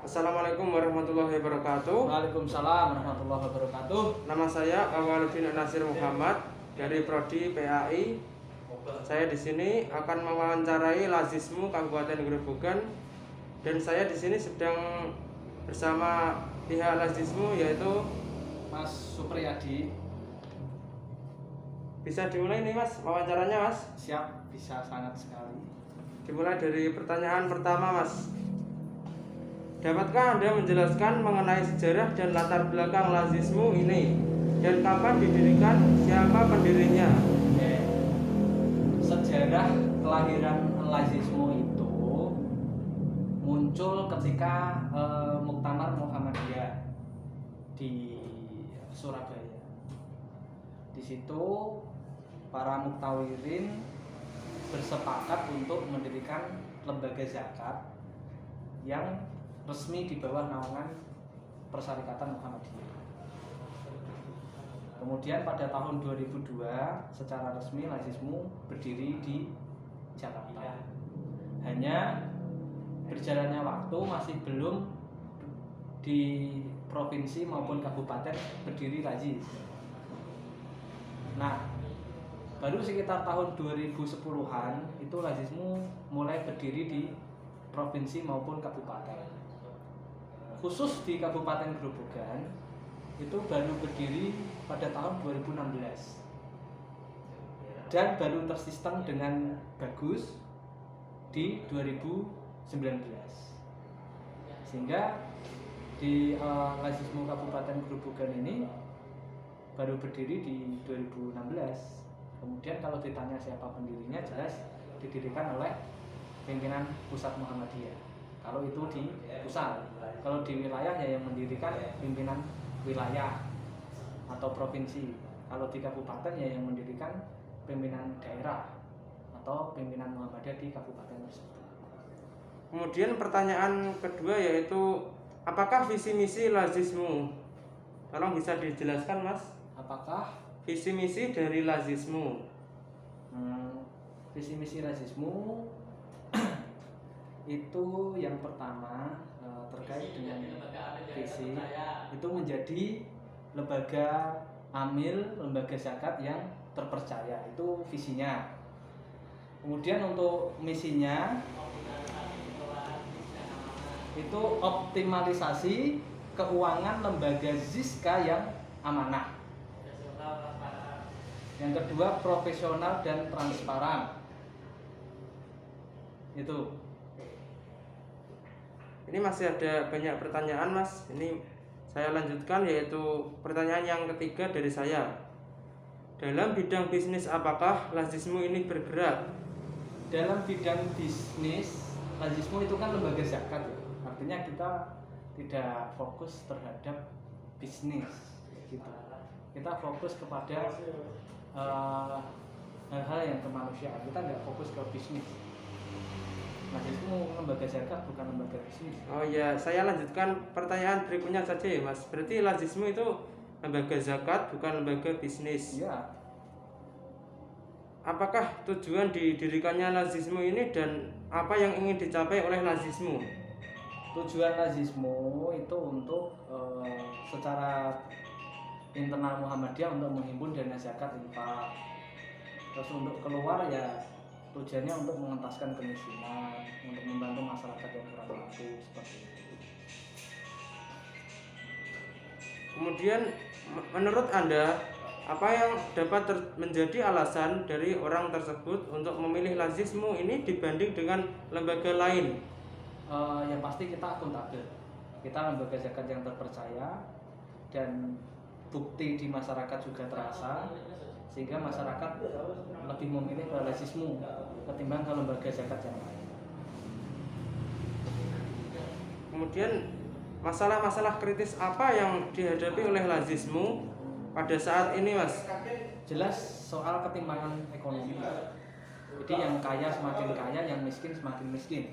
Assalamualaikum warahmatullahi wabarakatuh. Waalaikumsalam warahmatullahi wabarakatuh. Nama saya Awwaluddin Nasir Muhammad dari Prodi PAI. Saya di sini akan mewawancarai Lazismu Kabupaten Grobogan, dan saya di sini sedang bersama pihak Lazismu yaitu Mas Supriyadi. Bisa dimulai nih Mas wawancaranya Mas? Siap, bisa sangat sekali. Dimulai dari pertanyaan pertama Mas. Dapatkah Anda menjelaskan mengenai sejarah dan latar belakang Lazismu ini? Dan kapan didirikan? Siapa pendirinya? Oke. Sejarah kelahiran Lazismu itu muncul ketika Muktamar Muhammadiyah di Surabaya. Di situ para muktawirin bersepakat untuk mendirikan lembaga zakat yang resmi di bawah naungan Persyarikatan Muhammadiyah. Kemudian pada tahun 2002 secara resmi Lazismu berdiri di Jakarta. Hanya berjalannya waktu masih belum di provinsi maupun kabupaten berdiri Lazis. Nah, baru sekitar tahun 2010-an itu Lazismu mulai berdiri di provinsi maupun kabupaten. Khusus di Kabupaten Grobogan itu baru berdiri pada tahun 2016 dan baru tersistem dengan bagus di 2019, sehingga di Lazismu Kabupaten Grobogan ini baru berdiri di 2016. Kemudian kalau ditanya siapa pendirinya, jelas didirikan oleh pimpinan pusat Muhammadiyah. Kalau itu di pusat, kalau di wilayah ya yang mendirikan pimpinan wilayah atau provinsi. Kalau di kabupaten ya yang mendirikan pimpinan daerah atau pimpinan Muhammadiyah di kabupaten tersebut. Kemudian pertanyaan kedua yaitu apakah visi misi Lazismu? Tolong bisa dijelaskan Mas. Apakah Visi misi dari Lazismu? visi misi Lazismu itu yang pertama terkait dengan visi itu menjadi lembaga amil, lembaga zakat yang terpercaya, itu visinya. Kemudian untuk misinya itu optimalisasi keuangan lembaga ZISKA yang amanah. Yang kedua, profesional dan transparan. Itu. Ini masih ada banyak pertanyaan Mas. Ini saya lanjutkan yaitu pertanyaan yang ketiga dari saya. Dalam bidang bisnis apakah Lazismu ini bergerak? Dalam bidang bisnis, Lazismu itu kan lembaga zakat ya. Artinya kita tidak fokus terhadap bisnis gitu. Kita fokus kepada hal-hal yang kemanusiaan. Kita nggak fokus ke bisnis. Lazismu lembaga zakat bukan lembaga bisnis. Oh ya, saya lanjutkan pertanyaan berikutnya saja ya Mas. Berarti Lazismu itu lembaga zakat bukan lembaga bisnis. Ya. Apakah tujuan didirikannya Lazismu ini dan apa yang ingin dicapai oleh Lazismu? Tujuan Lazismu itu untuk secara internal Muhammadiyah untuk menghimpun dana zakat infak. Terus untuk keluar ya tujuannya untuk mengentaskan kemiskinan, untuk membantu masyarakat yang kurang mampu seperti itu. Kemudian menurut Anda apa yang dapat menjadi alasan dari orang tersebut untuk memilih Lazismu ini dibanding dengan lembaga lain? Yang pasti kita akuntabel. Kita lembaga zakat yang terpercaya dan bukti di masyarakat juga terasa, sehingga masyarakat lebih memilih ke Lazismu ketimbang ke lembaga zakat yang lain. Kemudian masalah-masalah kritis apa yang dihadapi oleh Lazismu pada saat ini Mas? Jelas soal ketimpangan ekonomi. Jadi yang kaya semakin kaya, yang miskin semakin miskin.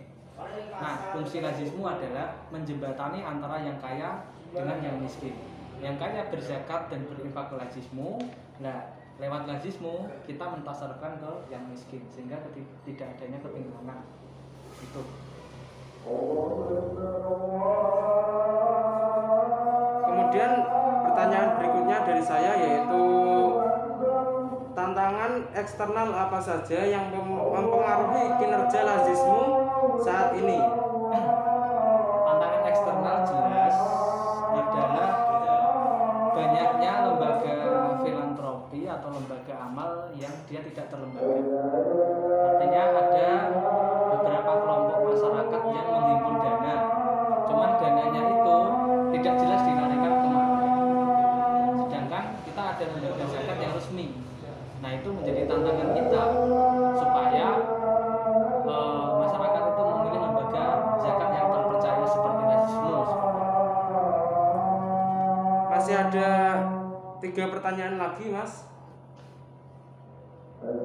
Nah, fungsi Lazismu adalah menjembatani antara yang kaya dengan yang miskin. Yang kaya berzakat dan berinfak ke Lazismu. Nah, lewat Lazismu kita mentasarkan ke yang miskin sehingga tidak adanya ketimpangan. Itu. eksternal apa saja yang mempengaruhi kinerja Lazismu saat ini? Tantangan eksternal jelas adalah banyaknya lembaga filantropi atau lembaga amal yang dia tidak terlembaga. Artinya ada beberapa kelompok masyarakat yang menghimpun dana, cuman dananya itu tidak jelas dilarikan kemana. Sedangkan kita ada lembaga zakat yang resmi. Nah, itu menjadi tantangan kita supaya masyarakat itu memilih lembaga zakat yang terpercaya seperti Lazismu. Masih ada 3 pertanyaan lagi, Mas.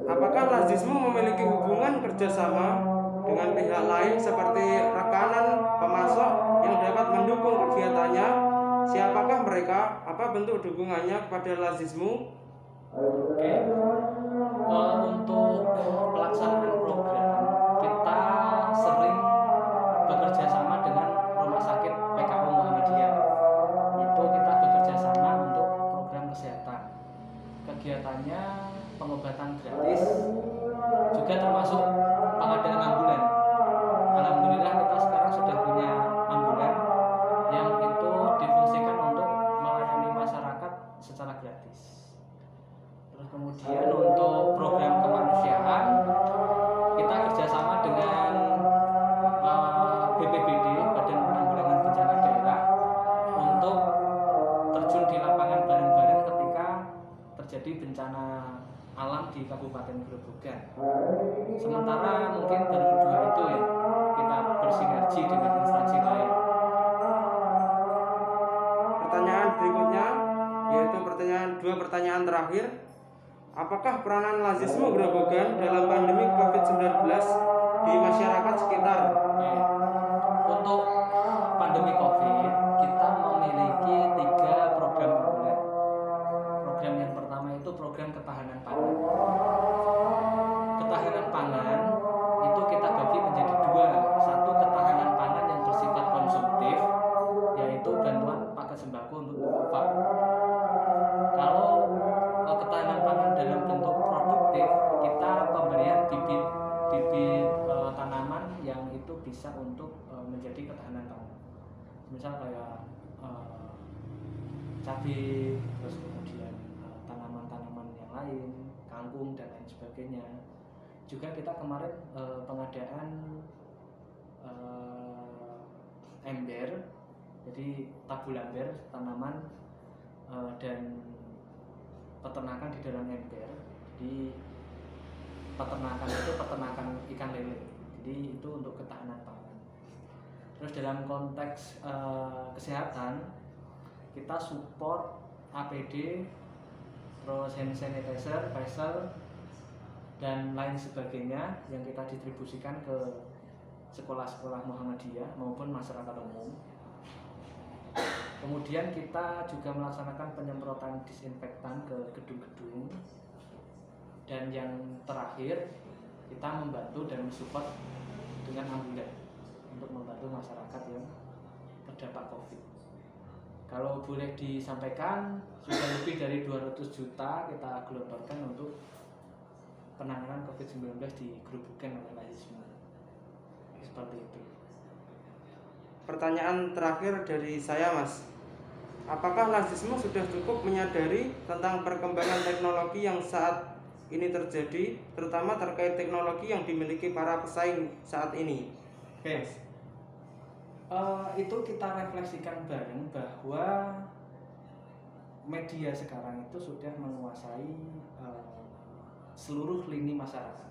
Apakah Lazismu memiliki hubungan kerjasama dengan pihak lain seperti rekanan, pemasok yang dapat mendukung kegiatannya? Siapakah mereka? Apa bentuk dukungannya kepada Lazismu? Oke. Untuk pelaksanaan program kita sering bekerja sama dengan Rumah Sakit PKU Muhammadiyah. Itu kita bekerja sama untuk program kesehatan. Kegiatannya pengobatan gratis, juga termasuk pengadaan ambulan. Alhamdulillah kita sekarang sudah punya ambulan yang itu difungsikan untuk melayani masyarakat secara gratis. Terus kemudian untuk program kemanusiaan kita kerjasama dengan BPBD, Badan Penanggulangan Bencana Daerah, untuk terjun di lapangan bareng-bareng ketika terjadi bencana alam di Kabupaten Grobogan. Sementara mungkin baru 2 itu ya, kita bersinergi dengan instansi lain. Pertanyaan berikutnya yaitu 2 pertanyaan terakhir. Apakah peranan Lazismu Grobogan dalam pandemi COVID-19 di masyarakat sekitar? Oke. Untuk pandemi COVID, kita memiliki 3 program unggulan. Program yang pertama itu program ketahanan pangan. Ketahanan pangan itu kita bagi menjadi 2. Satu, ketahanan pangan yang bersifat konsumtif, yaitu bantuan paket sembako untuk duafa. Kalau ketahanan pangan dalam bentuk produktif, kita pemberian bibit tanaman yang itu bisa untuk menjadi ketahanan pangan. Misal kayak cabai, terus kemudian tanaman-tanaman yang lain, kangkung dan lain sebagainya. Juga kita kemarin pengadaan ember, jadi tabulamber, tanaman dan peternakan di dalam ember. Di peternakan itu peternakan ikan lele, jadi itu untuk ketahanan pangan. Terus dalam konteks kesehatan, kita support APD, terus hand sanitizer, facial, dan lain sebagainya yang kita distribusikan ke sekolah-sekolah Muhammadiyah maupun masyarakat umum. Kemudian kita juga melaksanakan penyemprotan disinfektan ke gedung-gedung. Dan yang terakhir, kita membantu dan mensupport dengan ambulan untuk membantu masyarakat yang terdampak COVID. Kalau boleh disampaikan, sudah lebih dari 200 juta kita gelontorkan untuk penanganan COVID-19 di Grobogan oleh Lazismu. Seperti itu. Pertanyaan terakhir dari saya, Mas. Apakah Lazismu sudah cukup menyadari tentang perkembangan teknologi yang saat ini terjadi, terutama terkait teknologi yang dimiliki para pesaing saat ini? Oke. Itu kita refleksikan bareng bahwa media sekarang itu sudah menguasai seluruh lini masyarakat.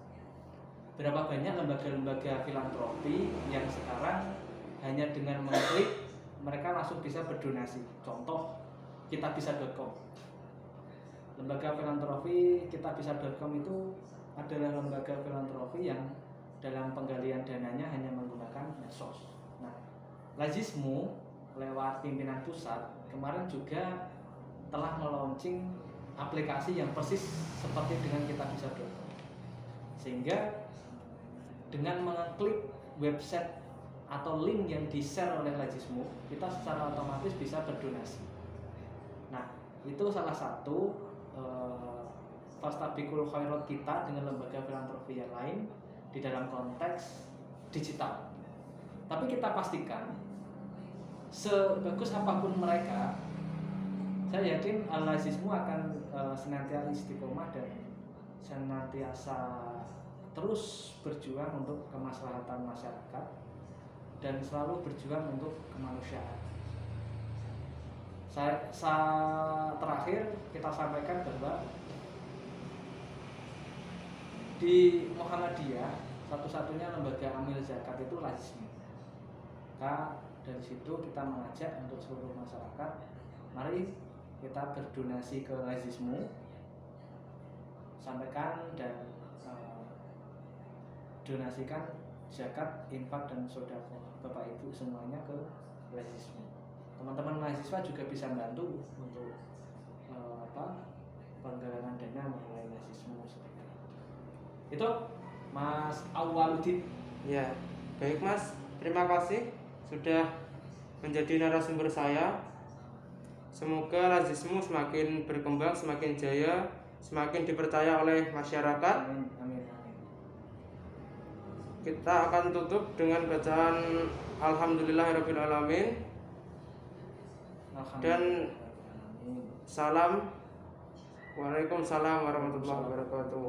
Berapa banyak lembaga-lembaga filantropi yang sekarang hanya dengan mengklik mereka langsung bisa berdonasi. Contoh kitabisa.com. Lembaga filantropi kitabisa.com itu adalah lembaga filantropi yang dalam penggalian dananya hanya menggunakan medsos. Nah, Lazismu lewat pimpinan pusat kemarin juga telah melaunching aplikasi yang persis seperti dengan kitabisa.com. Sehingga dengan mengklik website atau link yang di-share oleh Lazismu, kita secara otomatis bisa berdonasi. Nah, itu salah satu fastabiqul khairat kita dengan lembaga filantropi yang lain di dalam konteks digital. Tapi kita pastikan sebagus apapun mereka, saya yakin Al-Azizmu akan senantiasa istiqomah dan senantiasa terus berjuang untuk kemaslahatan masyarakat dan selalu berjuang untuk kemanusiaan. Terakhir kita sampaikan bahwa di Muhammadiyah satu-satunya lembaga amil zakat itu Lazismu. Maka dari situ kita mengajak untuk seluruh masyarakat, mari kita berdonasi ke Lazismu, sampaikan dan donasikan zakat, infak dan sedekah Bapak Ibu semuanya ke Lazismu. Teman-teman mahasiswa juga bisa bantu untuk penggalangan dana melalui Lazismu seperti itu. Itu Mas Awwaluddin. Ya, baik Mas. Terima kasih sudah menjadi narasumber saya. Semoga Lazismu semakin berkembang, semakin jaya, semakin dipercaya oleh masyarakat. Amin, amin, amin. Kita akan tutup dengan bacaan Alhamdulillahirabbil alamin dan salam. Waalaikumsalam warahmatullahi wabarakatuh.